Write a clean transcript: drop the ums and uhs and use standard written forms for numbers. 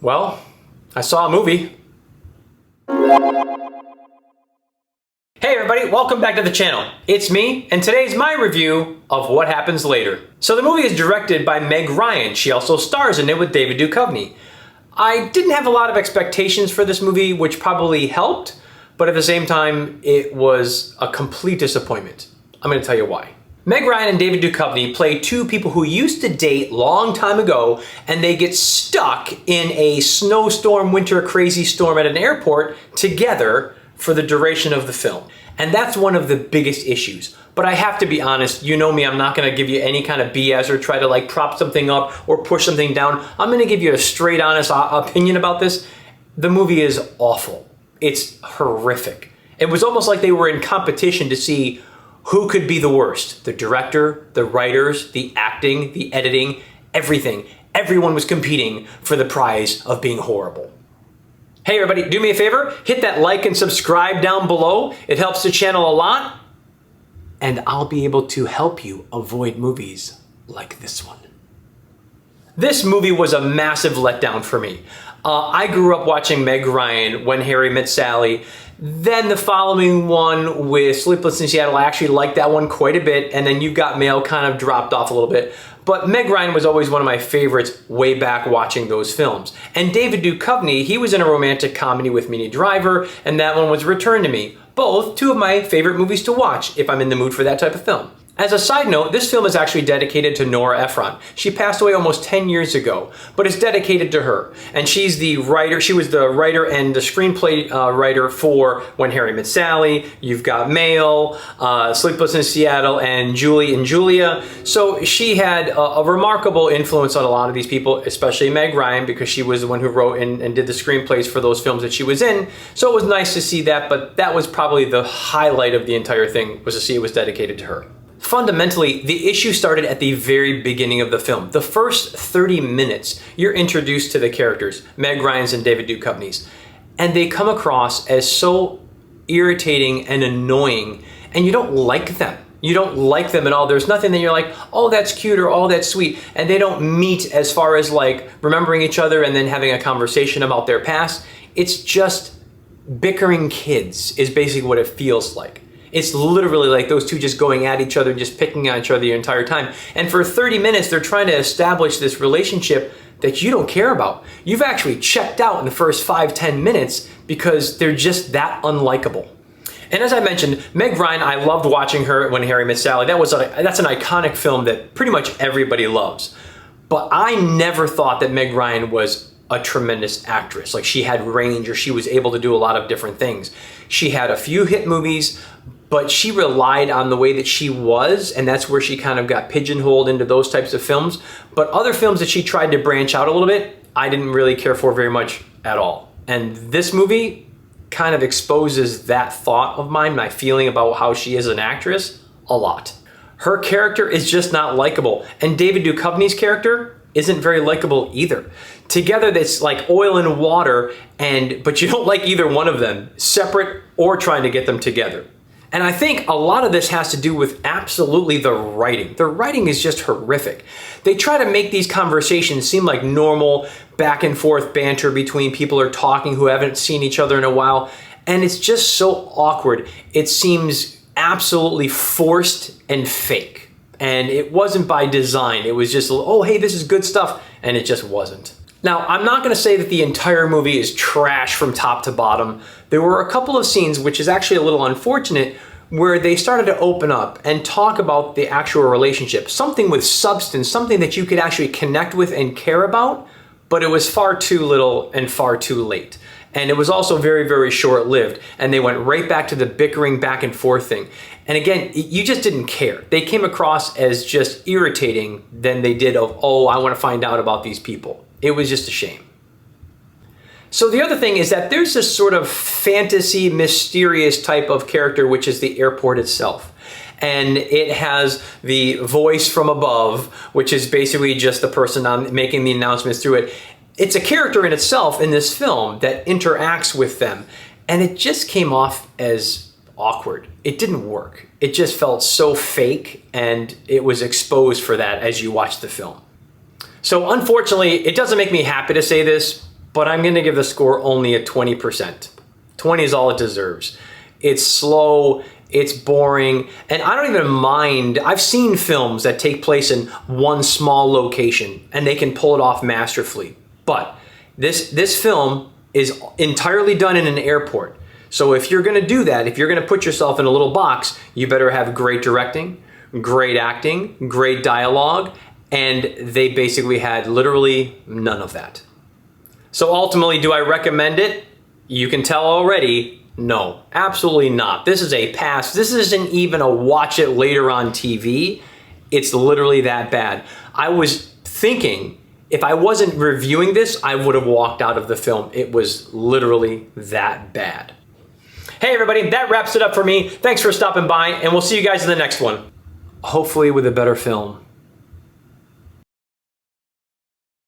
Well, I saw a movie. Hey everybody, welcome back to the channel. It's me, and today's my review of What Happens Later. So the movie is directed by Meg Ryan. She also stars in it with David Duchovny. I didn't have a lot of expectations for this movie, which probably helped, but at the same time, it was a complete disappointment. I'm gonna tell you why. Meg Ryan and David Duchovny play two people who used to date long time ago, and they get stuck in a snowstorm, winter crazy storm at an airport together for the duration of the film. And that's one of the biggest issues. But I have to be honest, you know me, I'm not gonna give you any kind of BS or try to like prop something up or push something down. I'm gonna give you a straight, honest opinion about this. The movie is awful. It's horrific. It was almost like they were in competition to see who could be the worst. The director, the writers, the acting, the editing, everything. Everyone was competing for the prize of being horrible. Hey everybody, do me a favor, hit that like and subscribe down below. It helps the channel a lot, and I'll be able to help you avoid movies like this one. This movie was a massive letdown for me. I grew up watching Meg Ryan, When Harry Met Sally. Then the following one with Sleepless in Seattle, I actually liked that one quite a bit, and then You've Got Mail kind of dropped off a little bit. But Meg Ryan was always one of my favorites way back watching those films. And David Duchovny, he was in a romantic comedy with Minnie Driver, and that one was Return to Me. Both two of my favorite movies to watch if I'm in the mood for that type of film. As a side note, this film is actually dedicated to Nora Ephron. She passed away almost 10 years ago, but it's dedicated to her. And she's the writer, she was the writer and the screenplay writer for When Harry Met Sally, You've Got Mail, Sleepless in Seattle, and Julie and Julia. So she had a remarkable influence on a lot of these people, especially Meg Ryan, because she was the one who wrote and did the screenplays for those films that she was in. So it was nice to see that, but that was probably the highlight of the entire thing, was to see it was dedicated to her. Fundamentally, the issue started at the very beginning of the film. The first 30 minutes, you're introduced to the characters, Meg Ryan's and David Duchovny's, and they come across as so irritating and annoying, and you don't like them. You don't like them at all. There's nothing that you're like, oh, that's cute or oh, that's sweet. And they don't meet as far as like remembering each other and then having a conversation about their past. It's just bickering kids is basically what it feels like. It's literally like those two just going at each other and just picking at each other the entire time. And for 30 minutes, they're trying to establish this relationship that you don't care about. You've actually checked out in the first 5-10 minutes because they're just that unlikable. And as I mentioned, Meg Ryan, I loved watching her When Harry Met Sally. That's an iconic film that pretty much everybody loves. But I never thought that Meg Ryan was a tremendous actress. Like she had range, or she was able to do a lot of different things. She had a few hit movies, but she relied on the way that she was, and that's where she kind of got pigeonholed into those types of films. But other films that she tried to branch out a little bit, I didn't really care for very much at all. And this movie kind of exposes that thought of mine, my feeling about how she is an actress, a lot. Her character is just not likable, and David Duchovny's character isn't very likable either. Together, that's like oil and water, but you don't like either one of them, separate or trying to get them together. And I think a lot of this has to do with absolutely the writing. The writing is just horrific. They try to make these conversations seem like normal back and forth banter between people who are talking who haven't seen each other in a while. And it's just so awkward. It seems absolutely forced and fake. And it wasn't by design. It was just, oh, hey, this is good stuff. And it just wasn't. Now, I'm not going to say that the entire movie is trash from top to bottom. There were a couple of scenes, which is actually a little unfortunate, where they started to open up and talk about the actual relationship. Something with substance, something that you could actually connect with and care about, but it was far too little and far too late. And it was also very, very short-lived. And they went right back to the bickering back and forth thing. And again, you just didn't care. They came across as just irritating than they did of, oh, I want to find out about these people. It was just a shame. So the other thing is that there's this sort of fantasy, mysterious type of character, which is the airport itself. And it has the voice from above, which is basically just the person making the announcements through it. It's a character in itself in this film that interacts with them. And it just came off as awkward. It didn't work. It just felt so fake, and it was exposed for that as you watch the film. So unfortunately, it doesn't make me happy to say this, but I'm gonna give the score only a 20%. 20 is all it deserves. It's slow, it's boring, and I don't even mind. I've seen films that take place in one small location and they can pull it off masterfully. But this film is entirely done in an airport. So if you're gonna do that, if you're gonna put yourself in a little box, you better have great directing, great acting, great dialogue, and they basically had literally none of that. So ultimately, do I recommend it? You can tell already, no, absolutely not. This is a pass. This isn't even a watch it later on TV. It's literally that bad. I was thinking, if I wasn't reviewing this, I would have walked out of the film. It was literally that bad. Hey everybody, that wraps it up for me. Thanks for stopping by, and we'll see you guys in the next one. Hopefully with a better film.